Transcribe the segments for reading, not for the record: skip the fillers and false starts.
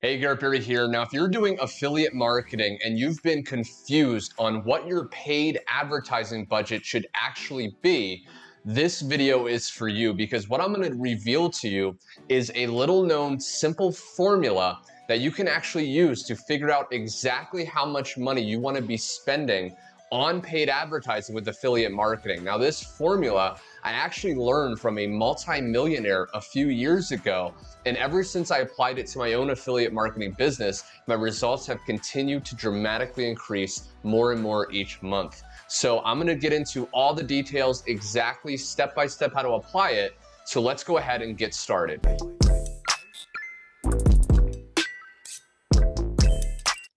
Hey, Garrett Berry here. Now, if you're doing affiliate marketing and you've been confused on what your paid advertising budget should actually be, this video is for you because what I'm going to reveal to you is a little known simple formula that you can actually use to figure out exactly how much money you want to be spending on paid advertising with affiliate marketing. Now, this formula I actually learned from a multi-millionaire a few years ago, and ever since I applied it to my own affiliate marketing business, my results have continued to dramatically increase more and more each month. So I'm going to get into all the details, exactly step by step how to apply it. So let's go ahead and get started.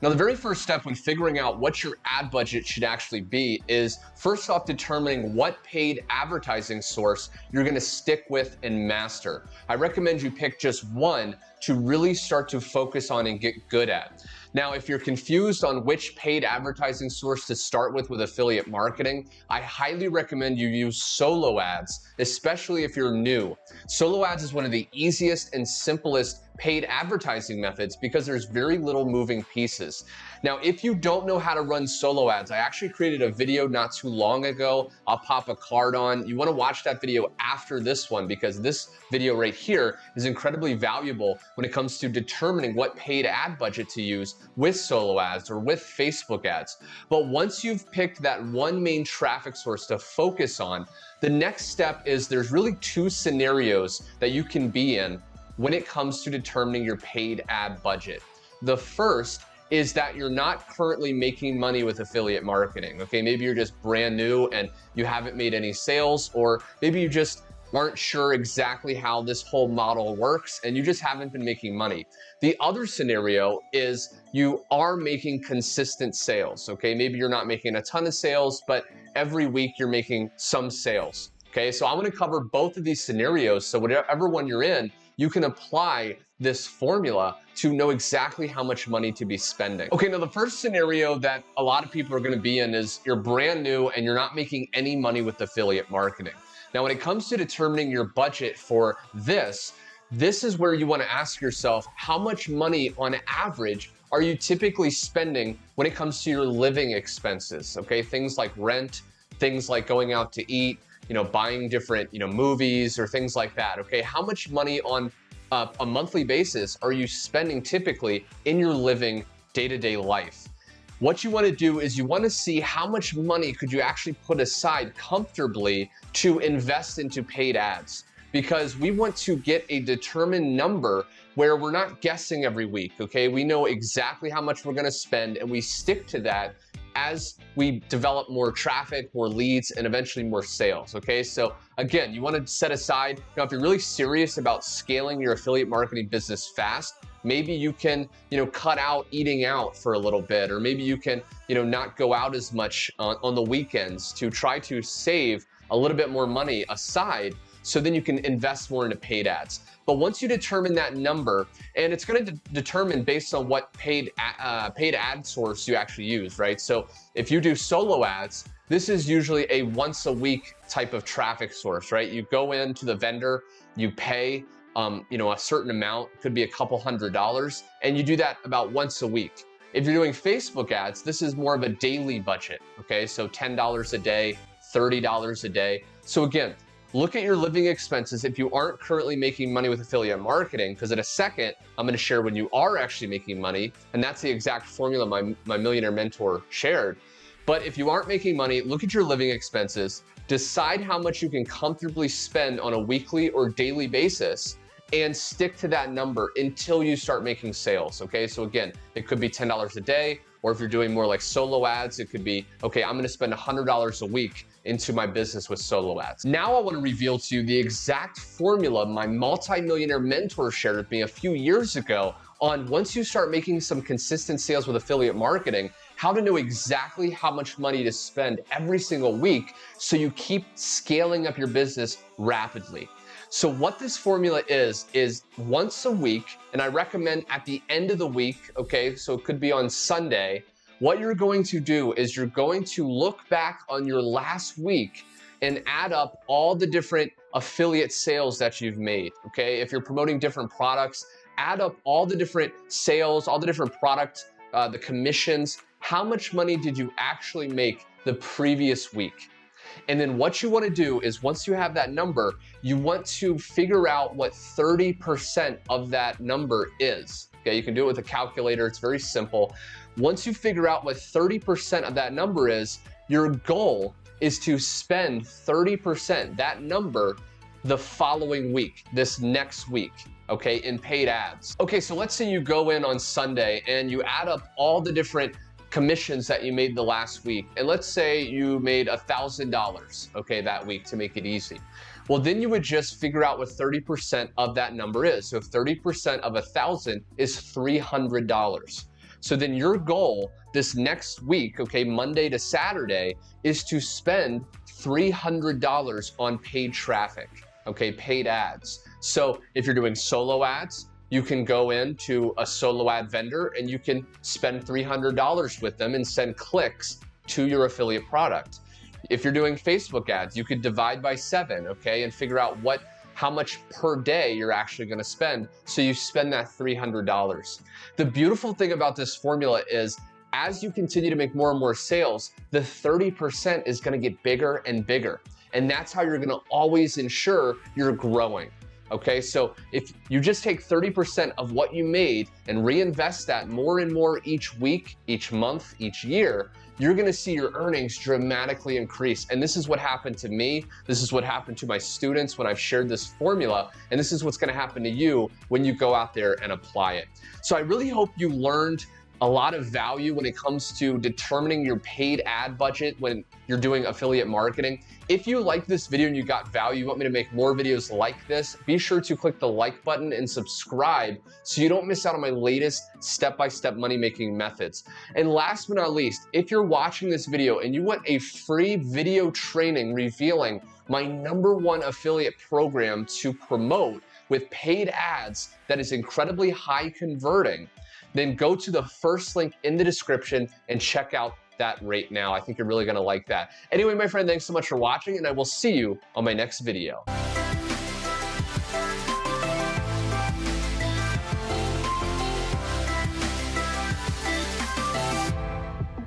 Now, the very first step when figuring out what your ad budget should actually be is first off determining what paid advertising source you're going to stick with and master. I recommend you pick just one to really start to focus on and get good at. Now, if you're confused on which paid advertising source to start with affiliate marketing, I highly recommend you use solo ads, especially if you're new. Solo ads is one of the easiest and simplest paid advertising methods because there's very little moving pieces. Now, if you don't know how to run solo ads, I actually created a video not too long ago. I'll pop a card on. You want to watch that video after this one because this video right here is incredibly valuable when it comes to determining what paid ad budget to use with solo ads or with Facebook ads. But once you've picked that one main traffic source to focus on, the next step is there's really two scenarios that you can be in when it comes to determining your paid ad budget. The first is that you're not currently making money with affiliate marketing. Okay, maybe you're just brand new and you haven't made any sales, or maybe you just aren't sure exactly how this whole model works and you just haven't been making money. The other scenario is you are making consistent sales. Okay, maybe you're not making a ton of sales, but every week you're making some sales. Okay, so I'm going to cover both of these scenarios, so whatever one you're in, you can apply this formula to know exactly how much money to be spending. Okay, now the first scenario that a lot of people are going to be in is you're brand new and you're not making any money with affiliate marketing. Now, when it comes to determining your budget for this is where you want to ask yourself, how much money on average are you typically spending when it comes to your living expenses? Okay, things like rent, things like going out to eat, buying different, movies or things like that. Okay, how much money on a monthly basis are you spending typically in your living day-to-day life? What you want to do is you want to see how much money could you actually put aside comfortably to invest into paid ads, because we want to get a determined number where we're not guessing every week. Okay, we know exactly how much we're going to spend and we stick to that as we develop more traffic, more leads, and eventually more sales. Okay, so again, you want to set aside, if you're really serious about scaling your affiliate marketing business fast, maybe you can, cut out eating out for a little bit, or maybe you can, not go out as much on the weekends to try to save a little bit more money aside, so then you can invest more into paid ads. But once you determine that number, and it's going to determine based on what paid ad source you actually use, right? So if you do solo ads, this is usually a once a week type of traffic source, right? You go into the vendor, you pay, a certain amount, could be a couple $100s, and you do that about once a week. If you're doing Facebook ads, this is more of a daily budget, okay? So $10 a day, $30 a day. So again, look at your living expenses if you aren't currently making money with affiliate marketing, because in a second, I'm going to share when you are actually making money, and that's the exact formula my millionaire mentor shared. But if you aren't making money, look at your living expenses, decide how much you can comfortably spend on a weekly or daily basis, and stick to that number until you start making sales. Okay, so again, it could be $10 a day, or if you're doing more like solo ads, it could be, okay, I'm going to spend $100 a week into my business with solo ads. Now I want to reveal to you the exact formula my multi-millionaire mentor shared with me a few years ago on once you start making some consistent sales with affiliate marketing, how to know exactly how much money to spend every single week so you keep scaling up your business rapidly. So what this formula is once a week, and I recommend at the end of the week, okay, so it could be on Sunday, what you're going to do is you're going to look back on your last week and add up all the different affiliate sales that you've made, okay? If you're promoting different products, add up all the different sales, all the different products, the commissions. How much money did you actually make the previous week? And then what you want to do is, once you have that number, you want to figure out what 30% of that number is. Okay, you can do it with a calculator. It's very simple. Once you figure out what 30% of that number is, your goal is to spend 30%, that number, the following week, this next week, okay, in paid ads. Okay, so let's say you go in on Sunday and you add up all the different commissions that you made the last week. And let's say you made $1,000, okay, that week, to make it easy. Well, then you would just figure out what 30% of that number is. So if 30% of 1,000 is $300. So then your goal this next week, okay, Monday to Saturday, is to spend $300 on paid traffic, okay, paid ads. So if you're doing solo ads, you can go into a solo ad vendor and you can spend $300 with them and send clicks to your affiliate product. If you're doing Facebook ads, you could divide by 7, okay, and figure out how much per day you're actually gonna spend, so you spend that $300. The beautiful thing about this formula is, as you continue to make more and more sales, the 30% is gonna get bigger and bigger. And that's how you're gonna always ensure you're growing. Okay, so if you just take 30% of what you made and reinvest that more and more each week, each month, each year, you're gonna see your earnings dramatically increase. And this is what happened to me. This is what happened to my students when I've shared this formula. And this is what's gonna happen to you when you go out there and apply it. So I really hope you learned a lot of value when it comes to determining your paid ad budget when you're doing affiliate marketing. If you like this video and you got value, you want me to make more videos like this, be sure to click the like button and subscribe so you don't miss out on my latest step-by-step money-making methods. And last but not least, if you're watching this video and you want a free video training revealing my #1 affiliate program to promote with paid ads that is incredibly high converting, then go to the first link in the description and check out that right now. I think you're really gonna like that. Anyway, my friend, thanks so much for watching, and I will see you on my next video.